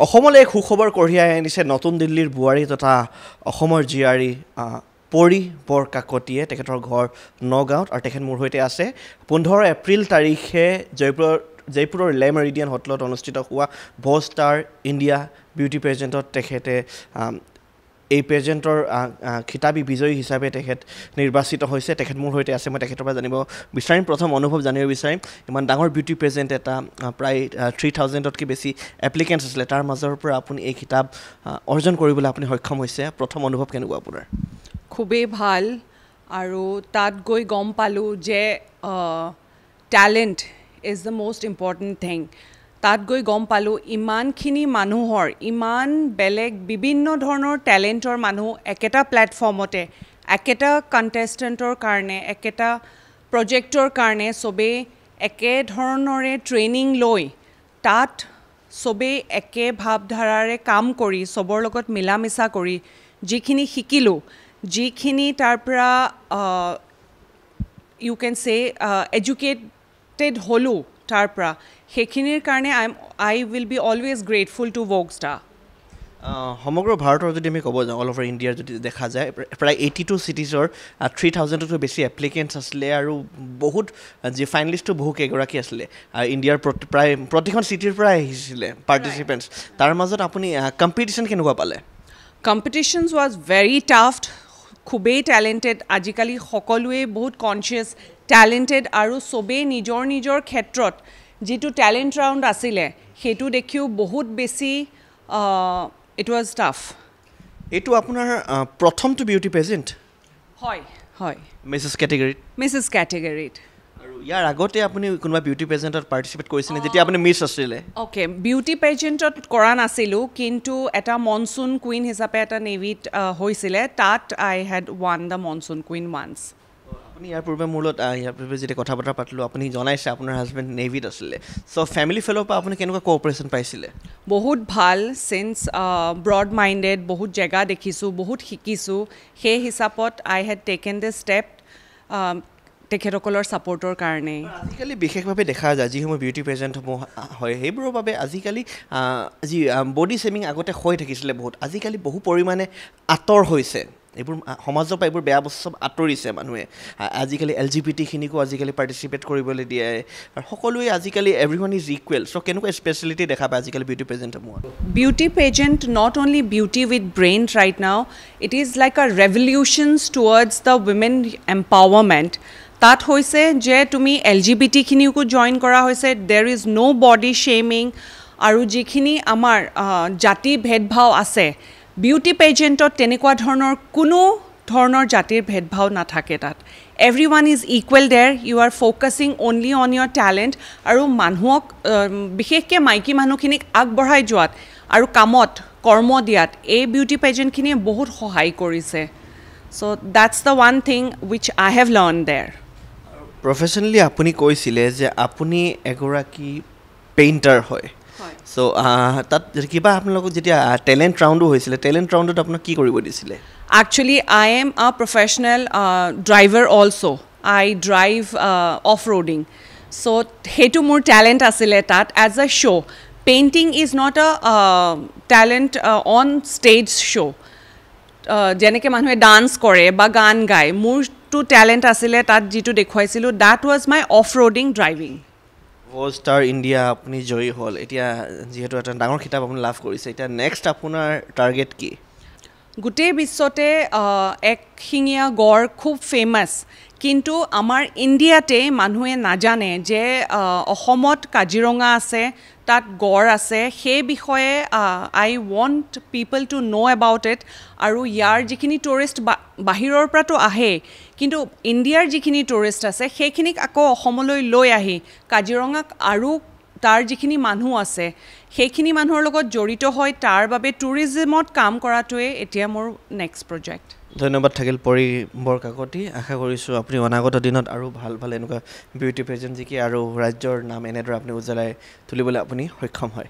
অসমলৈ এক সুখবৰ কঢ়িয়াই আনিছে নতুন দিল্লীৰ বোৱাৰী তথা অসমৰ জীয়াৰী পৰি বৰকাকতীয়ে তেখেতৰ ঘৰ নগাঁৱত আৰু তেখেত মোৰ সৈতে আছে 15 এপ্ৰিল তাৰিখে জয়পুৰৰ লে মেৰিডিয়ান হোটেলত অনুষ্ঠিত হোৱা ভোজ ষ্টাৰ ইণ্ডিয়া বিউটি পেজেণ্টত তেখেতে এই পেজেণ্টৰ খিতাপী বিজয়ী হিচাপে তেখেত নিৰ্বাচিত হৈছে তেখেত মোৰ সৈতে আছে মই তেখেতৰ পৰা জানিব বিচাৰিম প্ৰথম অনুভৱ জানিব বিচাৰিম ইমান ডাঙৰ বিউটি পেজেণ্ট এটা প্ৰায় 3000তকৈ বেছি এপ্লিকেণ্টছ আছিলে তাৰ মাজৰ পৰা আপুনি এই খিতাপ অৰ্জন কৰিবলৈ আপুনি সক্ষম হৈছে প্ৰথম অনুভৱ কেনেকুৱা আপোনাৰ খুবেই ভাল আৰু তাত গৈ গম পালোঁ যে talent is the most important thing তাত গৈ গম পালোঁ ইমানখিনি মানুহৰ ইমান বেলেগ বিভিন্ন ধৰণৰ টেলেণ্টৰ মানুহ একেটা প্লেটফৰ্মতে একেটা কণ্টেষ্টেণ্টৰ কাৰণে একেটা প্ৰজেক্টৰ কাৰণে চবেই একেধৰণৰে ট্ৰেইনিং লৈ তাত চবেই একে ভাৱধাৰাৰে কাম কৰি চবৰ লগত মিলা মিছা কৰি যিখিনি শিকিলোঁ যিখিনি তাৰ পৰা ইউ কেন চে এডুকেটেড হ'লোঁ তাৰ পৰা সেইখিনিৰ কাৰণে I will be always grateful to Vogue star সমগ্ৰ ভাৰতৰ যদি আমি ক'ব যাওঁ অল অভাৰ ইণ্ডিয়াৰ যদি দেখা যায় প্ৰায় 82 চিটিজৰ 3000তকৈ বেছি এপ্লিকেণ্টছ আছিলে আৰু বহুত যি ফাইনেলিষ্টটো বহু কেইগৰাকী আছিলে ইণ্ডিয়াৰ প্ৰায় প্ৰতিখন চিটিৰ পৰা আহিছিলে পাৰ্টিচিপেণ্টছ তাৰ মাজত আপুনি কম্পিটিশ্যন কেনেকুৱা পালে কম্পিটিশ্যনছ ৱাজ ভেৰি টাফ খুবেই টেলেণ্টেড আজিকালি সকলোৱে বহুত কনচিয়াছ টেলেণ্টেড আৰু চবেই নিজৰ নিজৰ ক্ষেত্ৰত যিটো টেলেণ্ট ৰাউণ্ড আছিলে সেইটো দেখিও বহুত বেছি ইট ৱাজ টাফ এইটো আপোনাৰ প্ৰথমটো বিউটি পেজেণ্ট হয় হয় মিছেছ কেটেগৰীত আৰু ইয়াৰ আগতে আপুনি কোনোবা বিউটি পেজেণ্টত পাৰ্টিচিপেট কৰিছিলে যেতিয়া আপুনি মিছ আছিলে অ'কে বিউটি পেজেণ্টত কৰা নাছিলোঁ কিন্তু এটা মনচুন কুইন হিচাপে এটা নেভিত হৈছিলে তাত I had won the monsoon queen once আপুনি ইয়াৰ পূৰ্বে মোৰ লগত ইয়াৰ পূৰ্বে যেতিয়া কথা বতৰা পাতিলোঁ আপুনি জনাইছে আপোনাৰ হাজবেণ্ড নেভিত আছিলে চ' ফেমিলি ফেলৰ পৰা আপুনি কেনেকুৱা কোঅপাৰেশ্যন পাইছিলে বহুত ভাল চিন্স ব্ৰড মাইণ্ডেড বহুত জেগা দেখিছোঁ বহুত শিকিছোঁ সেই হিচাপত আই হেড টেকেন দ্য ষ্টেপ তেখেতসকলৰ ছাপৰ্টৰ কাৰণে আজিকালি বিশেষভাৱে দেখা যায় যিসমূহ বিউটি পেজেণ্টসমূহ হয় সেইবোৰৰ বাবে আজিকালি যি বডি শ্বেমিং আগতে হৈ থাকিছিলে বহুত আজিকালি বহু পৰিমাণে আঁতৰ হৈছে এইবোৰ সমাজৰ পৰা এইবোৰ বেয়া বস্তু চব আঁতৰিছে মানুহে আজিকালি LGBTখিনিকো আজিকালি পাৰ্টিচিপেট কৰিবলৈ দিয়ে আৰু সকলোৱে আজিকালি এভৰিৱান ইজ ইকুৱেল চ' কেনেকুৱা স্পেচিয়েলিটি দেখা পায় আজিকালি বিউটি পেজেণ্টসমূহত beauty pageant not only beauty with brain right now it is like a revolutions towards the women empowerment তাত হৈছে যে তুমি LGBTখিনিকো জইন কৰা হৈছে দেৰ ইজ ন' বডি শ্বেমিং আৰু যিখিনি আমাৰ জাতি ভেদভাৱ আছে বিউটি পেজেণ্টত তেনেকুৱা ধৰণৰ কোনো ধৰণৰ জাতিৰ ভেদভাৱ নাথাকে তাত everyone is equal there you are focusing only on your talent আৰু মানুহক বিশেষকৈ মাইকী মানুহখিনিক আগবঢ়াই যোৱাত আৰু কামত কৰ্ম দিয়াত এই বিউটি পেজেণ্টখিনিয়ে বহুত সহায় কৰিছে so' that's the one thing which I have learn there professionally আপুনি কৈছিলে যে আপুনি এগৰাকী পেইণ্টাৰ হয় চ' তাত কিবা আপোনালোকক যেতিয়া টেলেণ্ট ৰাউণ্ডো হৈছিলে টেলেণ্ট ৰাউণ্ডত আপোনাক কি কৰিব দিছিলে Actually, I am a professional driver also. I drive off-roading. So, hetu more talent asile tat as a show. Painting is not a talent on stage show. Jeneke manhue dance kore ba gaan gaye. More to talent asile tat jitu dekhoaisilu. That was my off-roading driving. ভোজ star India আপুনি জয়ী হ'ল এতিয়া যিহেতু এটা ডাঙৰ কিতাপ আপুনি লাভ কৰিছে এতিয়া নেক্সট আপোনাৰ টাৰ্গেট কি গোটেই বিশ্বতে একশিঙীয়া গড় খুব ফেমাছ কিন্তু আমাৰ ইণ্ডিয়াতে মানুহে নাজানে যে অসমত কাজিৰঙা আছে তাত গড় আছে সেই বিষয়ে I want people to know' about it আৰু ইয়াৰ যিখিনি টুৰিষ্ট বাহিৰৰ পৰাতো আহে কিন্তু ইণ্ডিয়াৰ যিখিনি টুৰিষ্ট আছে সেইখিনিক আকৌ অসমলৈ লৈ আহি কাজিৰঙাক আৰু তাৰ যিখিনি মানুহ আছে সেইখিনি মানুহৰ লগত জড়িত হয় তাৰ বাবে টুৰিজিমত কাম কৰাটোৱে এতিয়া মোৰ নেক্সট প্ৰজেক্ট ধন্যবাদ থাকিল পৰি বৰকাকতী আশা কৰিছোঁ আপুনি অনাগত দিনত আৰু ভাল ভাল এনেকুৱা বিউটি পেজেণ্ট জিকি আৰু ৰাজ্যৰ নাম এনেদৰে আপুনি উজ্বলাই তুলিবলৈ আপুনি সক্ষম হয়